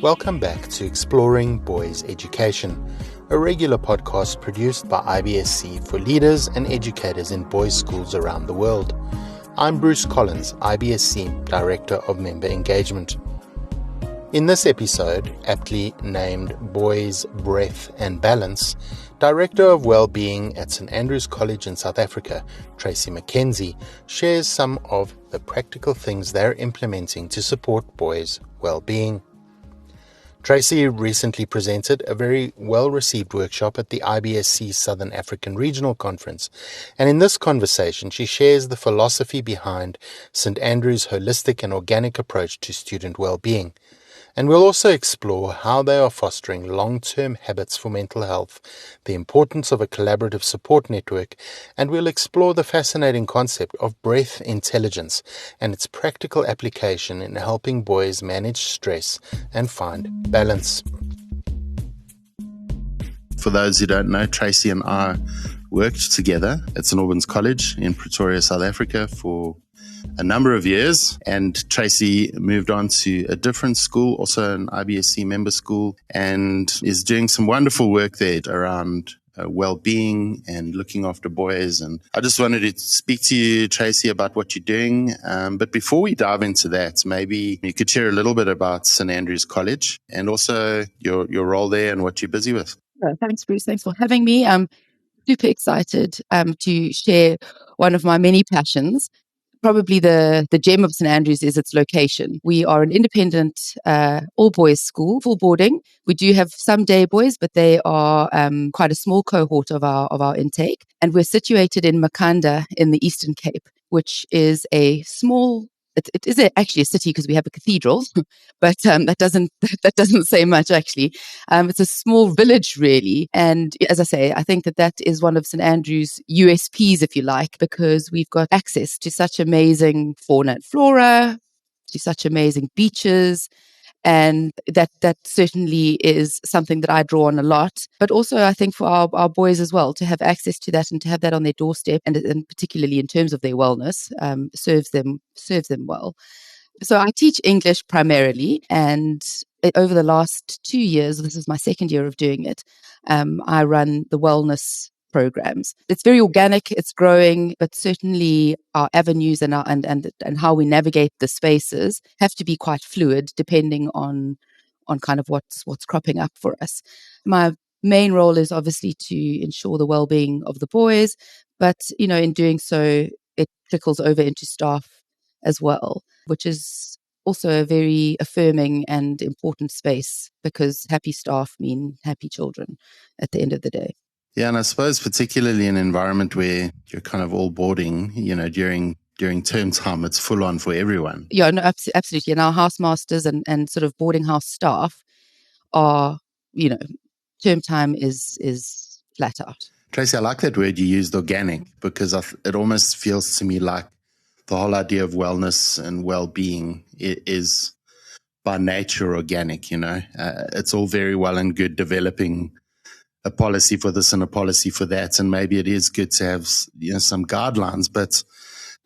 Welcome back to Exploring Boys Education, a regular podcast produced by IBSC for leaders and educators in boys' schools around the world. I'm Bruce Collins, IBSC Director of Member Engagement. In this episode, aptly named Boys, Breath and Balance, Director of Wellbeing at St Andrews College in South Africa, Tracy Mackenzie, shares some of the practical things they're implementing to support boys' well-being. Tracy recently presented a very well-received workshop at the IBSC Southern African Regional Conference, and in this conversation she shares the philosophy behind St Andrews' holistic and organic approach to student well-being. And we'll also explore how they are fostering long-term habits for mental health, the importance of a collaborative support network, and we'll explore the fascinating concept of breath intelligence and its practical application in helping boys manage stress and find balance. For those who don't know, Tracy and I worked together at St Albans College in Pretoria, South Africa for a number of years, and Tracy moved on to a different school, also an IBSC member school, and is doing some wonderful work there around well-being and looking after boys. And I just wanted to speak to you, Tracy, about what you're doing. But before we dive into that, maybe you could share a little bit about St Andrews College and also your role there and what you're busy with. Thanks, Bruce. Thanks for having me. I'm super excited to share one of my many passions. Probably the gem of St Andrews is its location. We are an independent all-boys school, full boarding. We do have some day boys, but they are quite a small cohort of our intake. And we're situated in Makanda in the Eastern Cape, which is a small. It is actually a city because we have a cathedral, but that doesn't say much actually. It's a small village really, and as I say, I think that is one of St Andrews' USPs, if you like, because we've got access to such amazing fauna and flora, to such amazing beaches. And that certainly is something that I draw on a lot. But also I think for our boys as well, to have access to that and to have that on their doorstep, and particularly in terms of their wellness, serves them well. So I teach English primarily, and over the last 2 years, this is my second year of doing it, I run the wellness programs. It's very organic, it's growing, but certainly our avenues and how we navigate the spaces have to be quite fluid depending on kind of what's cropping up for us. My main role is obviously to ensure the well-being of the boys, but in doing so it trickles over into staff as well, which is also a very affirming and important space, because happy staff mean happy children at the end of the day. Yeah, and I suppose particularly in an environment where you're kind of all boarding, during term time, it's full on for everyone. Yeah, no, absolutely. And our housemasters and sort of boarding house staff are, term time is flat out. Tracy, I like that word you used, organic, because it almost feels to me like the whole idea of wellness and well-being is by nature organic, It's all very well and good developing a policy for this and a policy for that, and maybe it is good to have some guidelines, but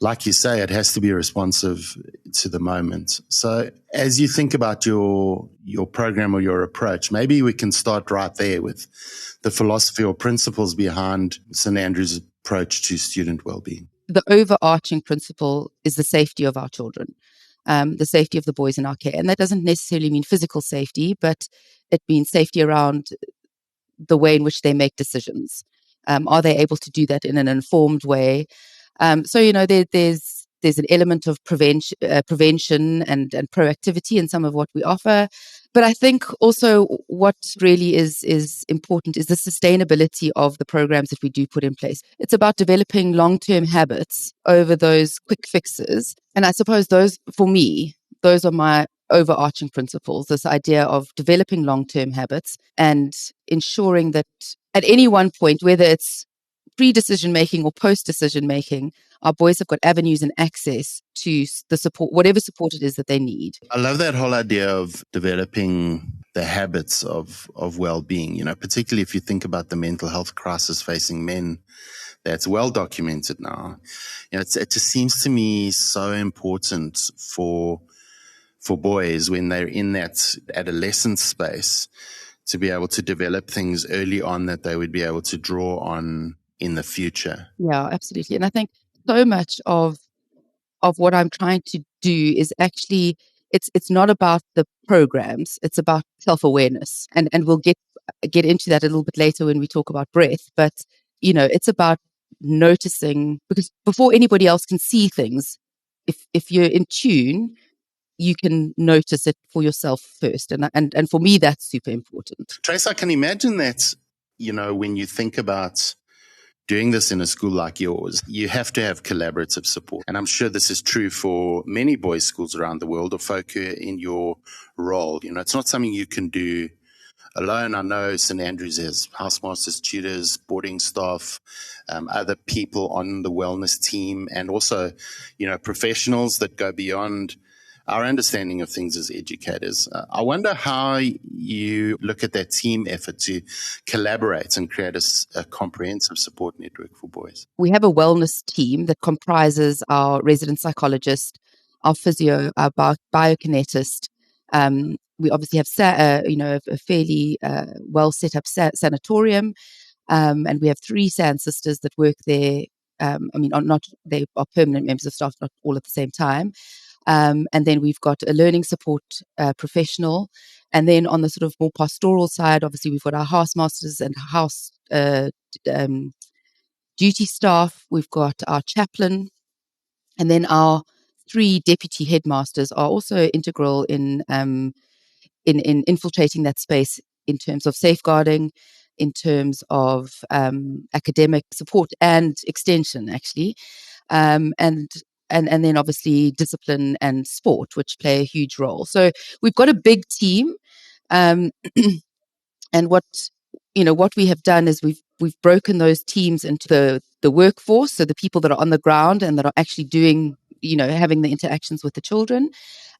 like you say, it has to be responsive to the moment. So as you think about your program or your approach, maybe we can start right there with the philosophy or principles behind St Andrews' approach to student well-being. The overarching principle is the safety of our children, the safety of the boys in our care, and that doesn't necessarily mean physical safety, but it means safety around the way in which they make decisions. Are they able to do that in an informed way? So there's an element of prevention and proactivity in some of what we offer. But I think also what really is important is the sustainability of the programs that we do put in place. It's about developing long-term habits over those quick fixes. And I suppose those are my overarching principles, this idea of developing long-term habits and ensuring that at any one point, whether it's pre-decision making or post-decision making, our boys have got avenues and access to the support, whatever support it is that they need. I love that whole idea of developing the habits of well-being, particularly if you think about the mental health crisis facing men that's well documented now. It just seems to me so important for for boys when they're in that adolescent space to be able to develop things early on that they would be able to draw on in the future. Yeah, absolutely. And I think so much of what I'm trying to do is actually, it's not about the programs, it's about self-awareness. And we'll get into that a little bit later when we talk about breath. But, it's about noticing, because before anybody else can see things, if you're in tune, you can notice it for yourself first. And for me, that's super important. Trace, I can imagine that, when you think about doing this in a school like yours, you have to have collaborative support. And I'm sure this is true for many boys' schools around the world, or folk who are in your role. It's not something you can do alone. I know St. Andrews has housemasters, tutors, boarding staff, other people on the wellness team, and also, professionals that go beyond our understanding of things as educators. I wonder how you look at that team effort to collaborate and create a comprehensive support network for boys. We have a wellness team that comprises our resident psychologist, our physio, our biokinetist. We obviously have, a fairly well set up sanatorium, and we have 3 SAN sisters that work there. They are permanent members of staff, not all at the same time. And then we've got a learning support professional. And then on the sort of more pastoral side, obviously we've got our housemasters and house duty staff. We've got our chaplain. And then our 3 deputy headmasters are also integral in infiltrating that space in terms of safeguarding, in terms of academic support and extension, actually. And then obviously discipline and sport, which play a huge role. So we've got a big team. And what we have done is we've broken those teams into the workforce, so the people that are on the ground and that are actually doing, having the interactions with the children.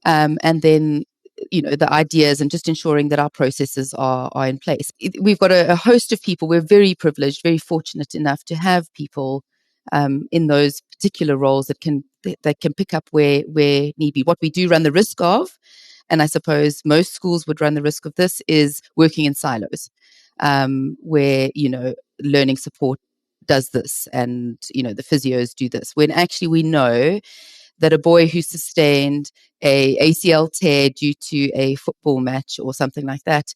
And then, the ideas and just ensuring that our processes are in place. We've got a host of people. We're very privileged, very fortunate enough to have people in those particular roles that can pick up where need be. What we do run the risk of, and I suppose most schools would run the risk of this, is working in silos, where, learning support does this and, the physios do this, when actually we know that a boy who sustained a ACL tear due to a football match or something like that,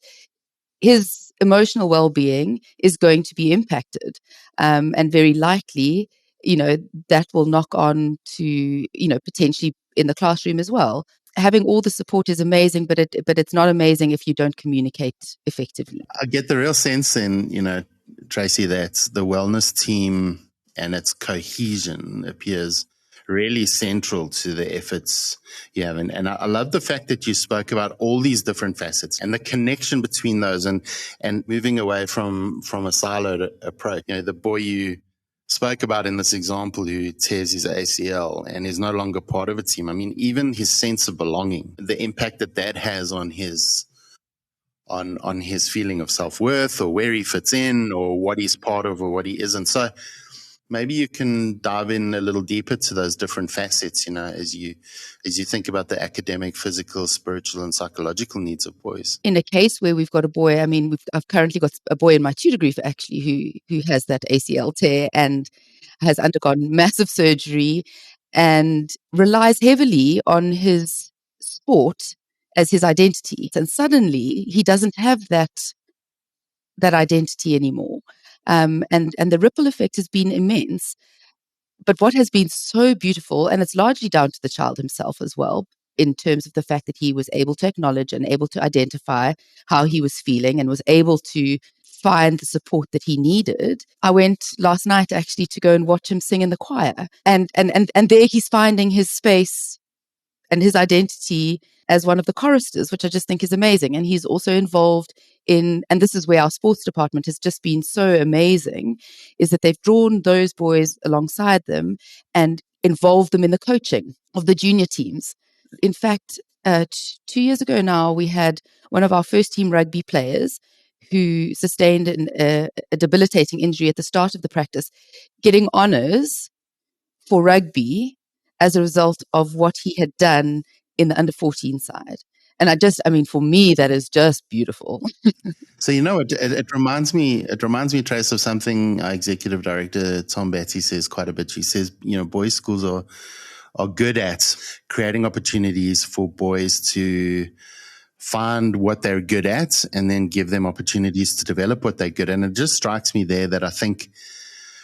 his emotional well-being is going to be impacted, and very likely, that will knock on to, potentially in the classroom as well. Having all the support is amazing, but it's not amazing if you don't communicate effectively. I get the real sense in, Tracy, that the wellness team and its cohesion appears really central to the efforts you have. And I love the fact that you spoke about all these different facets and the connection between those, and moving away from a siloed approach. The boy you spoke about in this example who tears his ACL and is no longer part of a team. I mean, even his sense of belonging, the impact that has on his feeling of self-worth, or where he fits in, or what he's part of or what he isn't. So maybe you can dive in a little deeper to those different facets, as you think about the academic, physical, spiritual, and psychological needs of boys. In a case where we've got a boy, I've currently got a boy in my tutor group actually who has that ACL tear and has undergone massive surgery and relies heavily on his sport as his identity. And suddenly he doesn't have that identity anymore. And the ripple effect has been immense. But what has been so beautiful, and it's largely down to the child himself as well, in terms of the fact that he was able to acknowledge and able to identify how he was feeling and was able to find the support that he needed. I went last night actually to go and watch him sing in the choir. And there he's finding his space and his identity as one of the choristers, which I just think is amazing. And he's also involved in, and this is where our sports department has just been so amazing, is that they've drawn those boys alongside them and involved them in the coaching of the junior teams. In fact, 2 years ago now, we had one of our first team rugby players who sustained a debilitating injury at the start of the practice, getting honours for rugby as a result of what he had done in the under 14 side. And for me, that is just beautiful. So, it reminds me, Trace, of something our executive director, Tom Batty, says quite a bit. She says, boys' schools are good at creating opportunities for boys to find what they're good at and then give them opportunities to develop what they're good at. And it just strikes me there that I think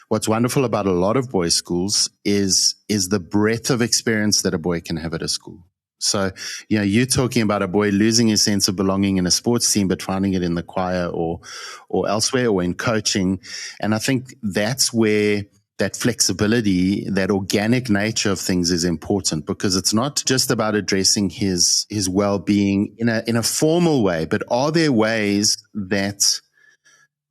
what's wonderful about a lot of boys' schools is the breadth of experience that a boy can have at a school. So, you're talking about a boy losing his sense of belonging in a sports team, but finding it in the choir or elsewhere or in coaching. And I think that's where that flexibility, that organic nature of things is important, because it's not just about addressing his well-being in a formal way, but are there ways that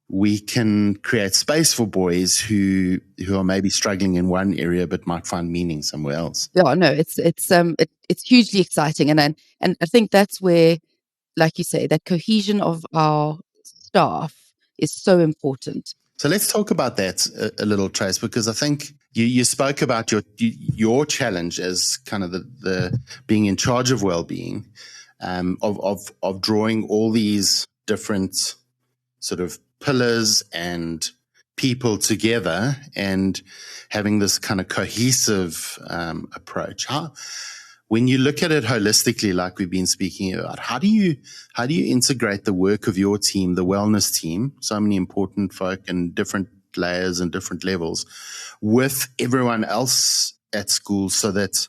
we can create space for boys who are maybe struggling in one area but might find meaning somewhere else? Yeah, no, it's hugely exciting, and I think that's where, like you say, that cohesion of our staff is so important. So let's talk about that a little, Trace, because I think you spoke about your challenge as kind of the being in charge of well-being, of drawing all these different sort of pillars and people together and having this kind of cohesive approach. When you look at it holistically, like we've been speaking about, how do you integrate the work of your team, the wellness team, so many important folk and different layers and different levels, with everyone else at school, so that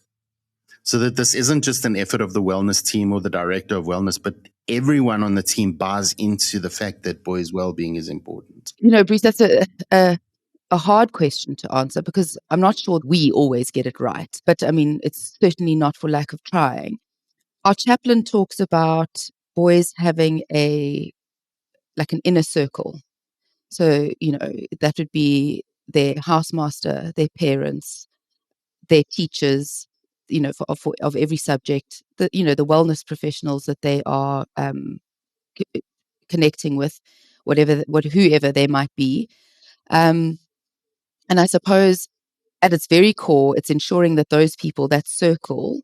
this isn't just an effort of the wellness team or the director of wellness, but everyone on the team buys into the fact that boys' well-being is important? Bruce, that's a hard question to answer, because I'm not sure we always get it right. But it's certainly not for lack of trying. Our chaplain talks about boys having an inner circle. So, that would be their housemaster, their parents, their teachers, of every subject, the wellness professionals that they are connecting with, whoever they might be. And I suppose at its very core, it's ensuring that those people, that circle,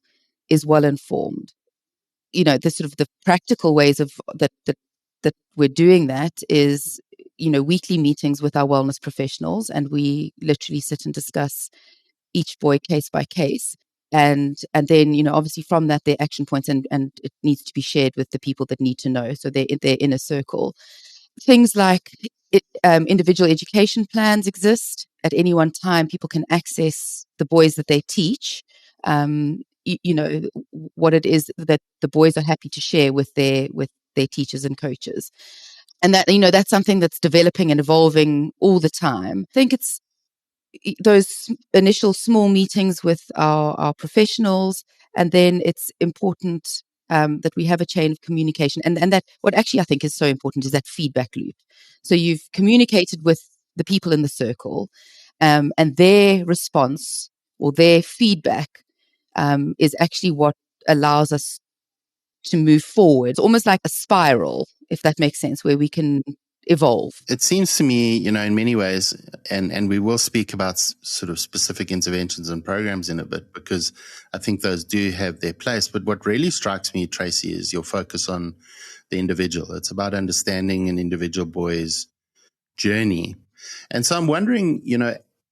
is well informed. The sort of the practical ways of that we're doing that is, weekly meetings with our wellness professionals, and we literally sit and discuss each boy case by case. And then, obviously from that, their action points, and it needs to be shared with the people that need to know. So they're in a circle. Things like individual education plans exist. At any one time, people can access the boys that they teach, what it is that the boys are happy to share with their teachers and coaches. And that, that's something that's developing and evolving all the time. I think it's those initial small meetings with our professionals, and then it's important that we have a chain of communication. And that what actually I think is so important is that feedback loop. So you've communicated with the people in the circle, and their response or their feedback is actually what allows us to move forward. It's almost like a spiral, if that makes sense, where we can evolve. It seems to me, in many ways, and we will speak about sort of specific interventions and programs in a bit, because I think those do have their place. But what really strikes me, Tracy, is your focus on the individual. It's about understanding an individual boy's journey. And so I'm wondering,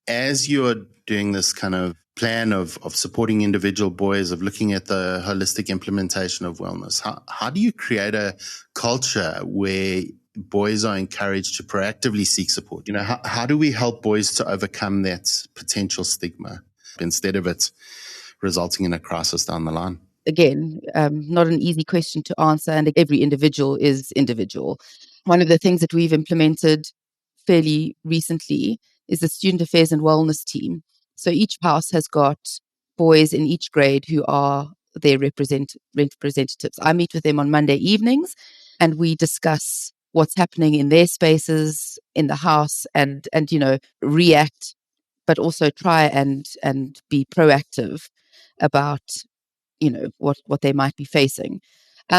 as you're doing this kind of plan of supporting individual boys, of looking at the holistic implementation of wellness, how do you create a culture where boys are encouraged to proactively seek support? How do we help boys to overcome that potential stigma instead of it resulting in a crisis down the line? Again, not an easy question to answer, and every individual is individual. One of the things that we've implemented fairly recently is the Student Affairs and Wellness team. So each house has got boys in each grade who are their representatives. I meet with them on Monday evenings, and we discuss what's happening in their spaces in the house, and react, but also try and be proactive about what they might be facing.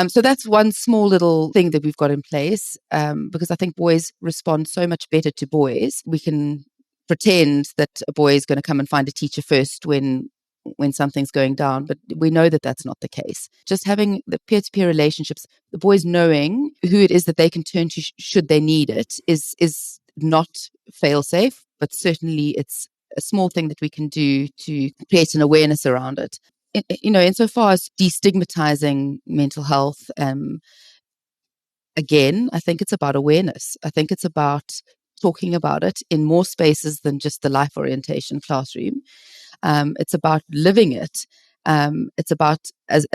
So that's one small little thing that we've got in place, because I think boys respond so much better to boys. We can pretend that a boy is going to come and find a teacher first when when something's going down, but we know that that's not the case. Just having the peer-to-peer relationships, the boys knowing who it is that they can turn to should they need it is not fail-safe, but certainly it's a small thing that we can do to create an awareness around it. Insofar as destigmatizing mental health, again, I think it's about awareness. I think it's about talking about it in more spaces than just the life orientation classroom. It's about living it. It's about as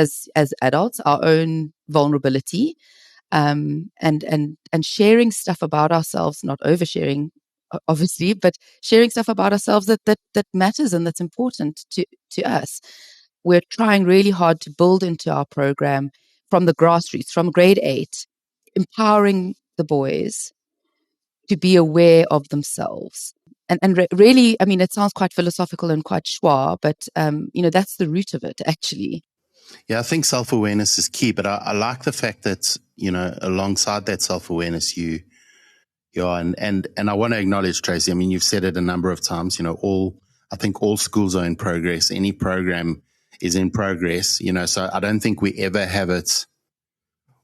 adults, our own vulnerability, and sharing stuff about ourselves, not oversharing, obviously, but sharing stuff about ourselves that matters and that's important to us. We're trying really hard to build into our program from the grassroots, from grade 8, empowering the boys to be aware of themselves. And really, I mean, it sounds quite philosophical and quite schwa, but, that's the root of it, actually. Yeah, I think self-awareness is key, but I like the fact that, alongside that self-awareness, you are, and I want to acknowledge, Tracy, I mean, you've said it a number of times, I think all schools are in progress. Any program is in progress, so I don't think we ever have it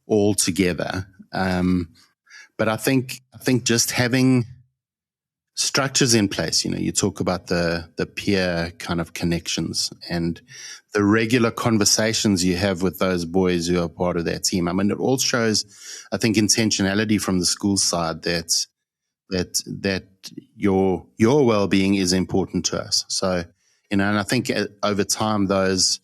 all together. But I think just having structures in place, you talk about the peer kind of connections and the regular conversations you have with those boys who are part of that team. I mean, it all shows, I think, intentionality from the school side that your well-being is important to us. So, and I think over time those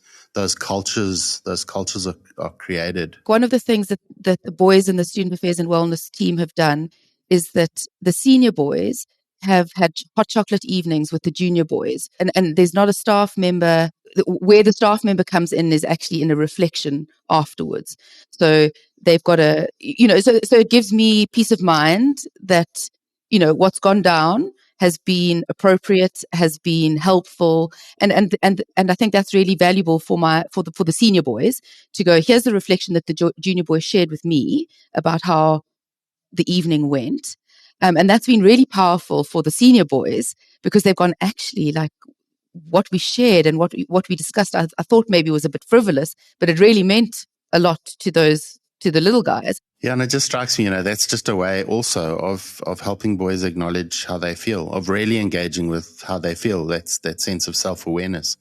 cultures are created. One of the things that the boys in the Student Affairs and Wellness team have done is that the senior boys have had hot chocolate evenings with the junior boys. And there's not a staff member. Where the staff member comes in is actually in a reflection afterwards. So they've got so it gives me peace of mind that, what's gone down has been appropriate, has been helpful. And I think that's really valuable for the senior boys to go, here's the reflection that the junior boys shared with me about how the evening went. And that's been really powerful for the senior boys because they've gone, actually, like what we shared and what we discussed, I thought maybe was a bit frivolous, but it really meant a lot to the little guys. Yeah, and it just strikes me, that's just a way also of helping boys acknowledge how they feel, of really engaging with how they feel. That's that sense of self-awareness.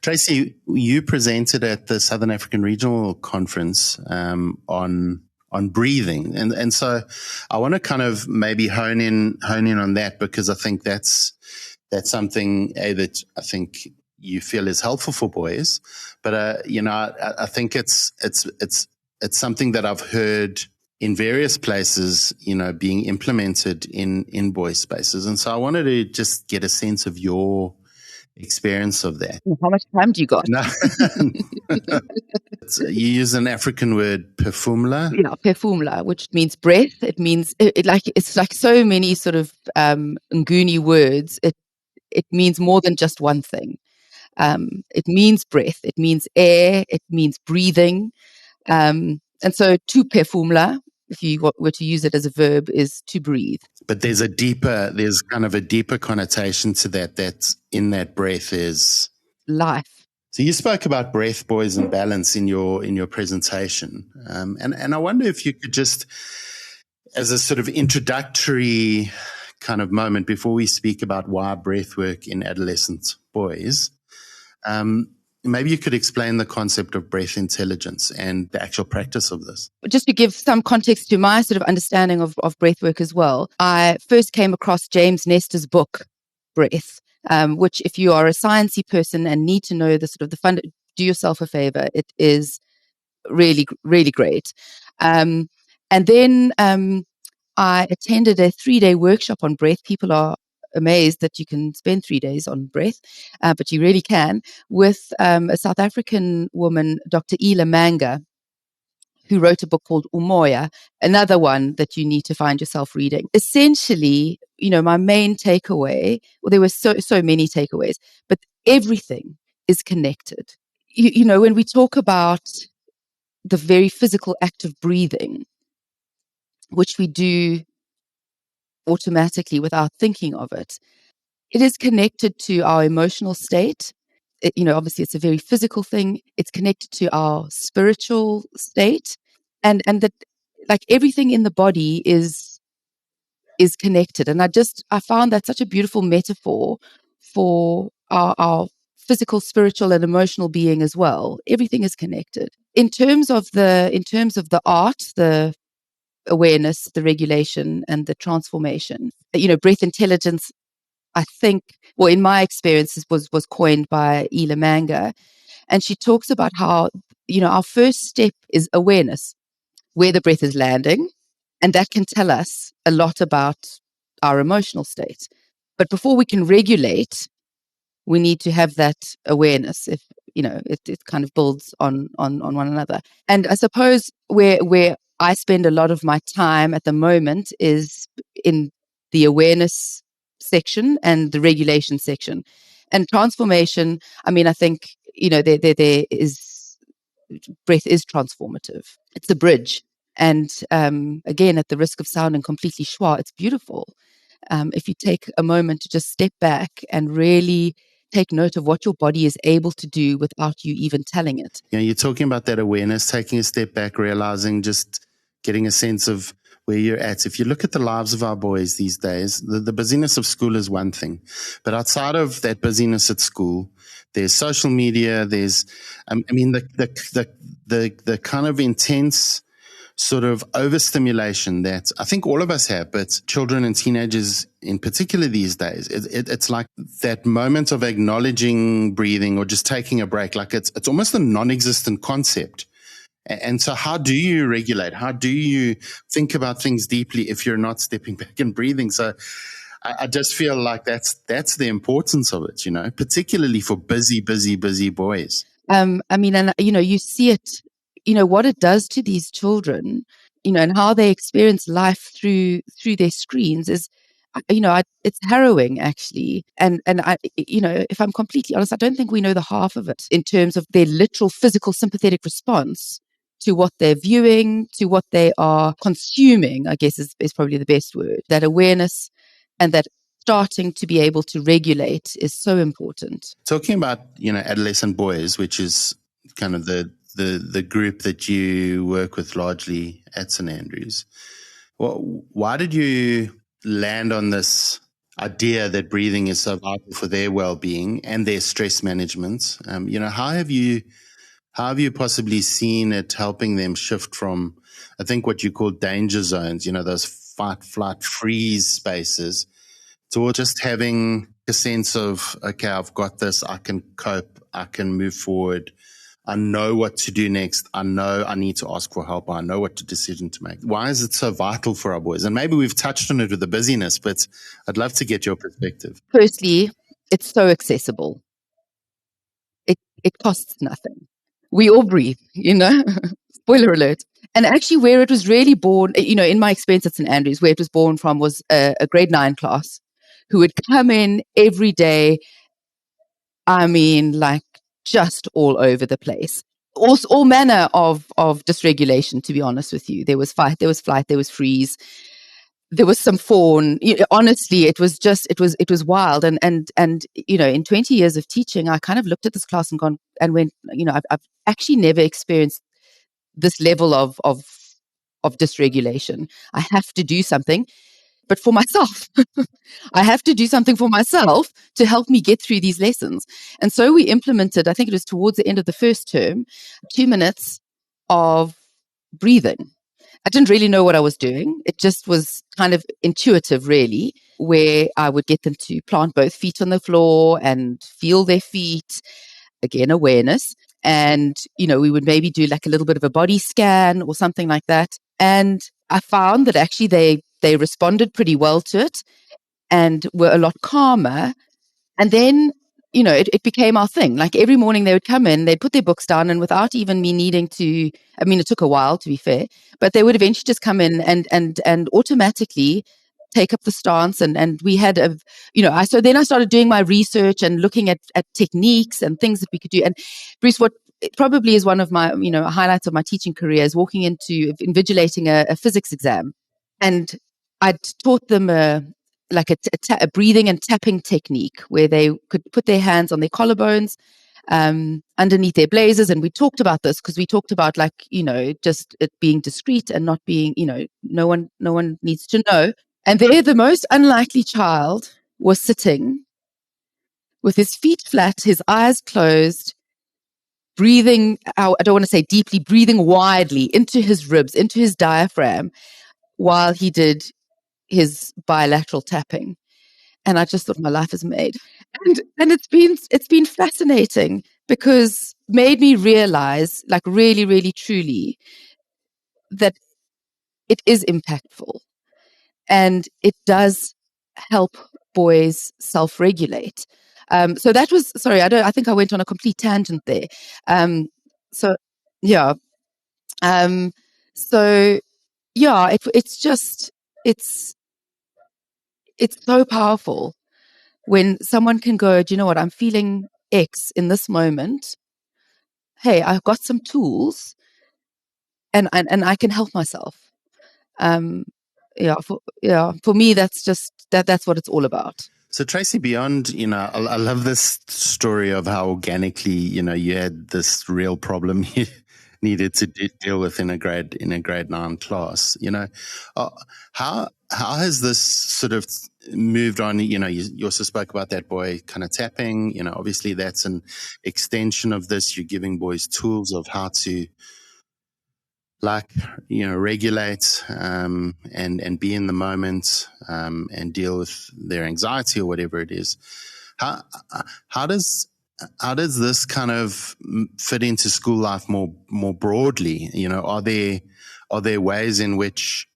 Tracy, you presented at the Southern African Regional Conference on breathing, and so I want to kind of maybe hone in on that because I think that's something that I think you feel is helpful for boys, but I think it's something that I've heard in various places, being implemented in boys spaces, and so I wanted to just get a sense of your experience of that. How much time do you got? No. You use an African word, perfumla. Yeah, perfumla, which means breath. It means it's like so many sort of Nguni words. It means more than just one thing. It means breath. It means air. It means breathing. And so to perfumla, if you were to use it as a verb, is to breathe. But there's kind of a deeper connotation to that. That's in that breath is life. So you spoke about breath, poise, and balance in your presentation, and I wonder if you could just, as a sort of introductory kind of moment before we speak about why breath work in adolescent boys, maybe you could explain the concept of breath intelligence and the actual practice of this. Just to give some context to my sort of understanding of breath work as well, I first came across James Nestor's book, Breath, which if you are a sciencey person and need to know the sort of the fund, do yourself a favor. It is really, really great. And then I attended a 3-day workshop on breath. People are amazed that you can spend 3 days on breath, but you really can, with a South African woman, Dr. Ela Manga, who wrote a book called Umoya, another one that you need to find yourself reading. Essentially, my main takeaway, well, there were so many takeaways, but everything is connected. When we talk about the very physical act of breathing, which we do automatically without thinking of it, it is connected to our emotional state. obviously it's a very physical thing. It's connected to our spiritual state, and that, like, everything in the body is connected. And I found that such a beautiful metaphor for our physical, spiritual, and emotional being as well. Everything is connected. In terms of the art, the awareness, the regulation, and the transformation, breath intelligence, I think, well, in my experience, was coined by Ela Manga, and she talks about how, our first step is awareness, where the breath is landing, and that can tell us a lot about our emotional state. But before we can regulate, we need to have that awareness. If it kind of builds on one another. And I suppose where I spend a lot of my time at the moment is in the awareness section and the regulation section. And transformation, I mean, I think, there is, breath is transformative. It's a bridge. And again, at the risk of sounding completely schwa, it's beautiful. If you take a moment to just step back and really take note of what your body is able to do without you even telling it. You're talking about that awareness, taking a step back, realizing, just getting a sense of where you're at. If you look at the lives of our boys these days, the busyness of school is one thing, but outside of that busyness at school, there's social media. There's, the kind of intense sort of overstimulation that I think all of us have, but children and teenagers in particular these days, it's like that moment of acknowledging breathing or just taking a break. Like it's almost a non-existent concept. And so how do you regulate? How do you think about things deeply if you're not stepping back and breathing? So I just feel like that's the importance of it, particularly for busy boys. And you see it, what it does to these children, and how they experience life through their screens is, it's harrowing, actually. And if I'm completely honest, I don't think we know the half of it in terms of their literal physical sympathetic response to what they're viewing, to what they are consuming, I guess is probably the best word. That awareness and that starting to be able to regulate is so important. Talking about, adolescent boys, which is kind of the group that you work with largely at St. Andrews. Well, why did you land on this idea that breathing is so vital for their well-being and their stress management? How have you possibly seen it helping them shift from, I think, what you call danger zones, those fight, flight, freeze spaces, to just having a sense of, okay, I've got this, I can cope, I can move forward, I know what to do next, I know I need to ask for help, I know what decision to make. Why is it so vital for our boys? And maybe we've touched on it with the busyness, but I'd love to get your perspective. Firstly, it's so accessible. It costs nothing. We all breathe, spoiler alert. And actually where it was really born, in my experience at St. Andrews, where it was born from was a grade 9 class who would come in every day. I mean, like, just all over the place. All manner of dysregulation, to be honest with you. There was fight, there was flight, there was freeze. There was some fawn. Honestly, it was wild. And in 20 years of teaching, I kind of looked at this class and went, I've actually never experienced this level of dysregulation. I have to do something, but for myself. I have to do something for myself to help me get through these lessons. And so we implemented, I think it was towards the end of the first term, 2 minutes of breathing. I didn't really know what I was doing. It just was kind of intuitive, really, where I would get them to plant both feet on the floor and feel their feet. Again, awareness. And, we would maybe do like a little bit of a body scan or something like that. And I found that actually they responded pretty well to it and were a lot calmer. And then, it became our thing. Like every morning they would come in, they'd put their books down, and without even me needing to, it took a while, to be fair, but they would eventually just come in and automatically take up the stance. And we had so then I started doing my research and looking at techniques and things that we could do. And Bruce, what probably is one of my, highlights of my teaching career is walking into invigilating a physics exam. And I'd taught them a breathing and tapping technique where they could put their hands on their collarbones underneath their blazers. And we talked about this because we talked about, like, just it being discreet and not being, no one needs to know. And there, the most unlikely child was sitting with his feet flat, his eyes closed, breathing, I don't want to say deeply, breathing widely into his ribs, into his diaphragm, while he did his bilateral tapping. And I just thought, my life is made. And it's been fascinating, because made me realize, like, really, really, truly, that it is impactful, and it does help boys self-regulate. So that was, sorry, I think I went on a complete tangent there. So yeah. So yeah, it's just, it's so powerful when someone can go, do you know what, I'm feeling X in this moment. Hey, I've got some tools, and I can help myself. For me, that's just that's what it's all about. So Tracy, beyond, I love this story of how organically, you had this real problem you needed to deal with in a grade 9 class. How has this sort of moved on? You also spoke about that boy kind of tapping. Obviously that's an extension of this. You're giving boys tools of how to, like, regulate and be in the moment and deal with their anxiety or whatever it is. How does this kind of fit into school life more broadly? Are there ways in which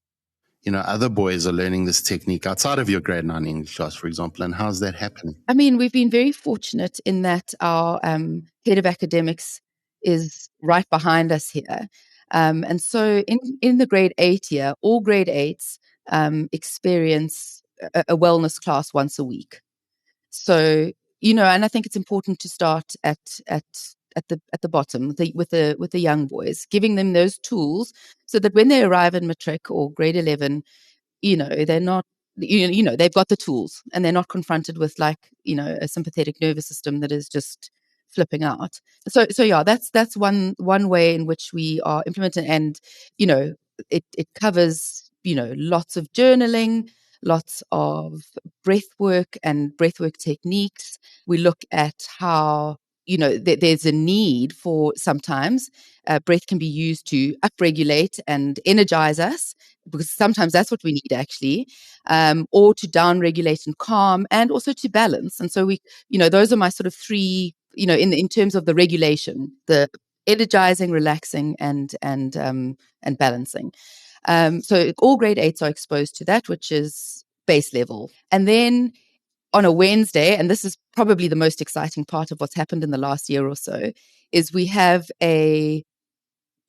other boys are learning this technique outside of your grade 9 English class, for example, and how's that happening? I mean, we've been very fortunate in that our head of academics is right behind us here. And so in the grade 8 year, all grade 8s experience a wellness class once a week. So, and I think it's important to start at the bottom with the young boys, giving them those tools so that when they arrive in matric or grade 11, they're not, they've got the tools, and they're not confronted with, like, a sympathetic nervous system that is just flipping out. So yeah, that's one way in which we are implementing. And it covers lots of journaling, lots of breath work and breathwork techniques. We look at how there's a need for, sometimes breath can be used to upregulate and energize us, because sometimes that's what we need, actually, or to downregulate and calm, and also to balance. And so we, those are my sort of three, in terms of the regulation, the energizing, relaxing, and balancing. So all grade 8s are exposed to that, which is base level. And then on a Wednesday, and this is probably the most exciting part of what's happened in the last year or so, is we have a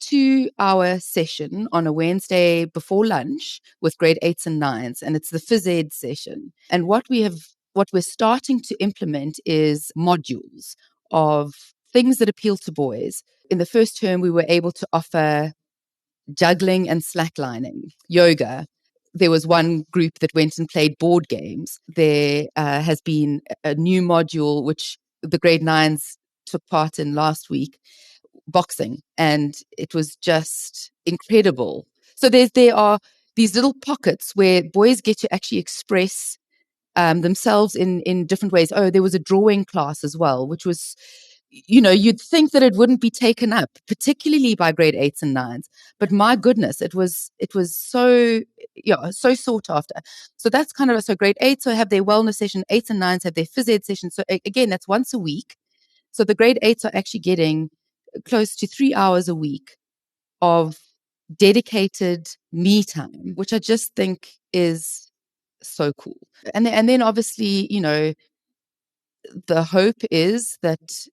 2-hour session on a Wednesday before lunch with grade 8s and 9s, and it's the phys ed session. And what we're starting to implement is modules of things that appeal to boys. In the first term, we were able to offer juggling and slacklining, yoga. There was one group that went and played board games. There has been a new module which the grade 9s took part in last week, boxing, and it was just incredible. So there are these little pockets where boys get to actually express themselves in different ways. Oh, there was a drawing class as well, which was, you'd think that it wouldn't be taken up, particularly by grade 8s and 9s. But my goodness, it was so, so sought after. So that's kind of, so grade 8s so have their wellness session, 8s and 9s have their phys ed session. So again, that's once a week. So the grade 8s are actually getting close to 3 hours a week of dedicated me time, which I just think is so cool. And then obviously, the hope is that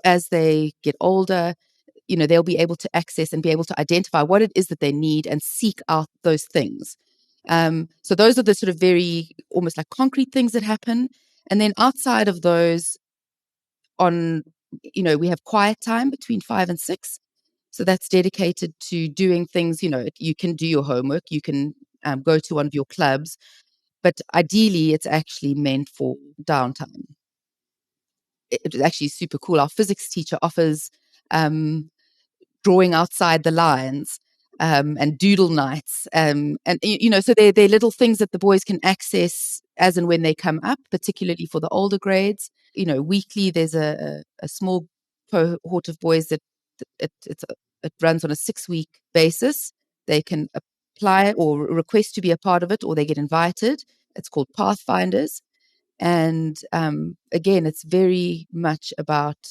as they get older, they'll be able to access and be able to identify what it is that they need and seek out those things. So those are the sort of very almost like concrete things that happen. And then outside of those, we have quiet time between 5 and 6. So that's dedicated to doing things, you can do your homework, you can go to one of your clubs, but ideally it's actually meant for downtime. it was actually super cool. Our physics teacher offers drawing outside the lines and doodle nights. And, so they're little things that the boys can access as and when they come up, particularly for the older grades. Weekly there's a small cohort of boys that it runs on a 6-week basis. They can apply or request to be a part of it, or they get invited. It's called Pathfinders. And again, it's very much about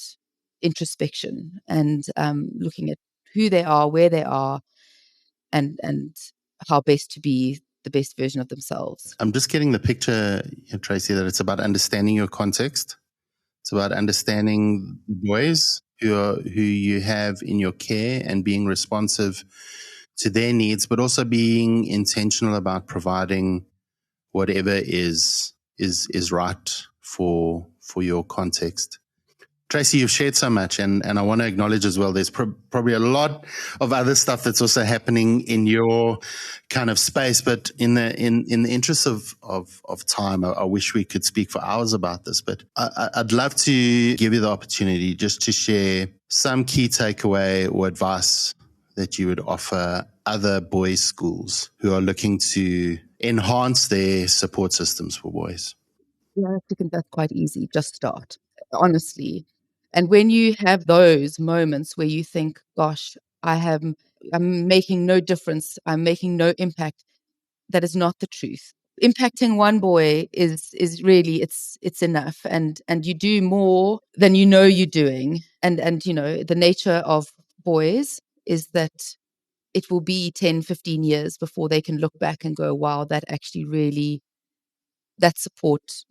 introspection and looking at who they are, where they are, and how best to be the best version of themselves. I'm just getting the picture, Tracy, that it's about understanding your context. It's about understanding boys who you have in your care and being responsive to their needs, but also being intentional about providing whatever is right for your context. Tracy, you've shared so much, and I want to acknowledge as well, there's probably a lot of other stuff that's also happening in your kind of space, but in the interest of time, I wish we could speak for hours about this, but I'd love to give you the opportunity just to share some key takeaway or advice that you would offer other boys' schools who are looking to enhance their support systems for boys. Yeah, I think that's quite easy. Just start, honestly. And when you have those moments where you think, gosh, I'm making no difference, I'm making no impact, that is not the truth. Impacting one boy is really, it's enough. And you do more than you know you're doing. And the nature of boys is that it will be 10, 15 years before they can look back and go, wow, that actually really, that support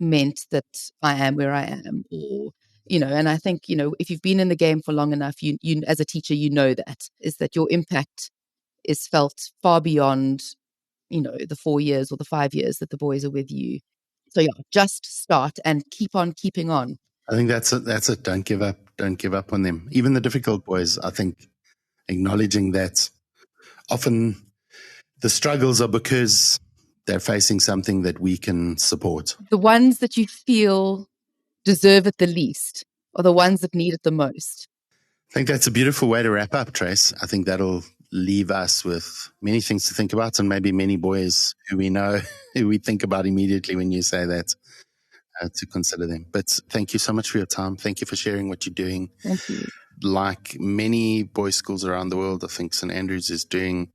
meant that I am where I am, or and I think if you've been in the game for long enough, you as a teacher, that is that your impact is felt far beyond the 4 years or the 5 years that the boys are with you. So yeah, just start and keep on keeping on. I think that's it. Don't give up on them, even the difficult boys. I think acknowledging that often the struggles are because they're facing something that we can support. The ones that you feel deserve it the least are the ones that need it the most. I think that's a beautiful way to wrap up, Trace. I think that'll leave us with many things to think about, and maybe many boys who we know, who we think about immediately when you say that, to consider them. But thank you so much for your time. Thank you for sharing what you're doing. Thank you. Like many boys' schools around the world, I think St. Andrews is doing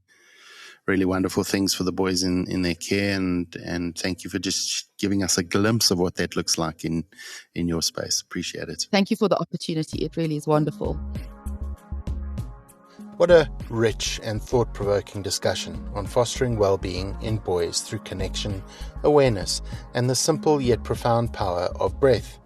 really wonderful things for the boys in their care, and thank you for just giving us a glimpse of what that looks like in your space. Appreciate it. Thank you for the opportunity. It really is wonderful. What a rich and thought-provoking discussion on fostering well-being in boys through connection, awareness, and the simple yet profound power of breath.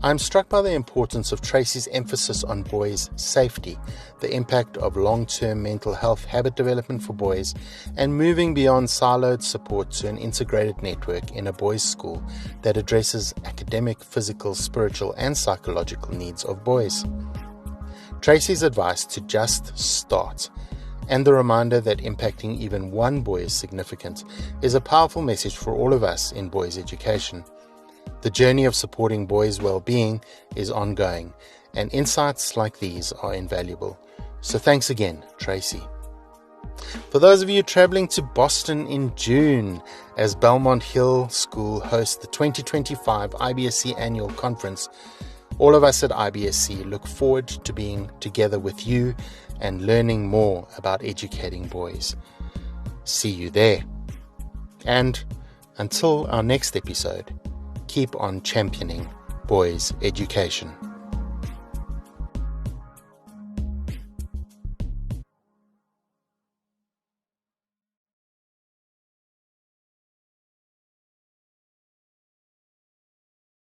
I'm struck by the importance of Tracy's emphasis on boys' safety, the impact of long-term mental health habit development for boys, and moving beyond siloed support to an integrated network in a boys' school that addresses academic, physical, spiritual, and psychological needs of boys. Tracy's advice to just start, and the reminder that impacting even one boy is significant, is a powerful message for all of us in boys' education. The journey of supporting boys' well-being is ongoing, and insights like these are invaluable. So thanks again, Tracy. For those of you traveling to Boston in June, as Belmont Hill School hosts the 2025 IBSC Annual Conference, all of us at IBSC look forward to being together with you and learning more about educating boys. See you there. And until our next episode, keep on championing boys' education.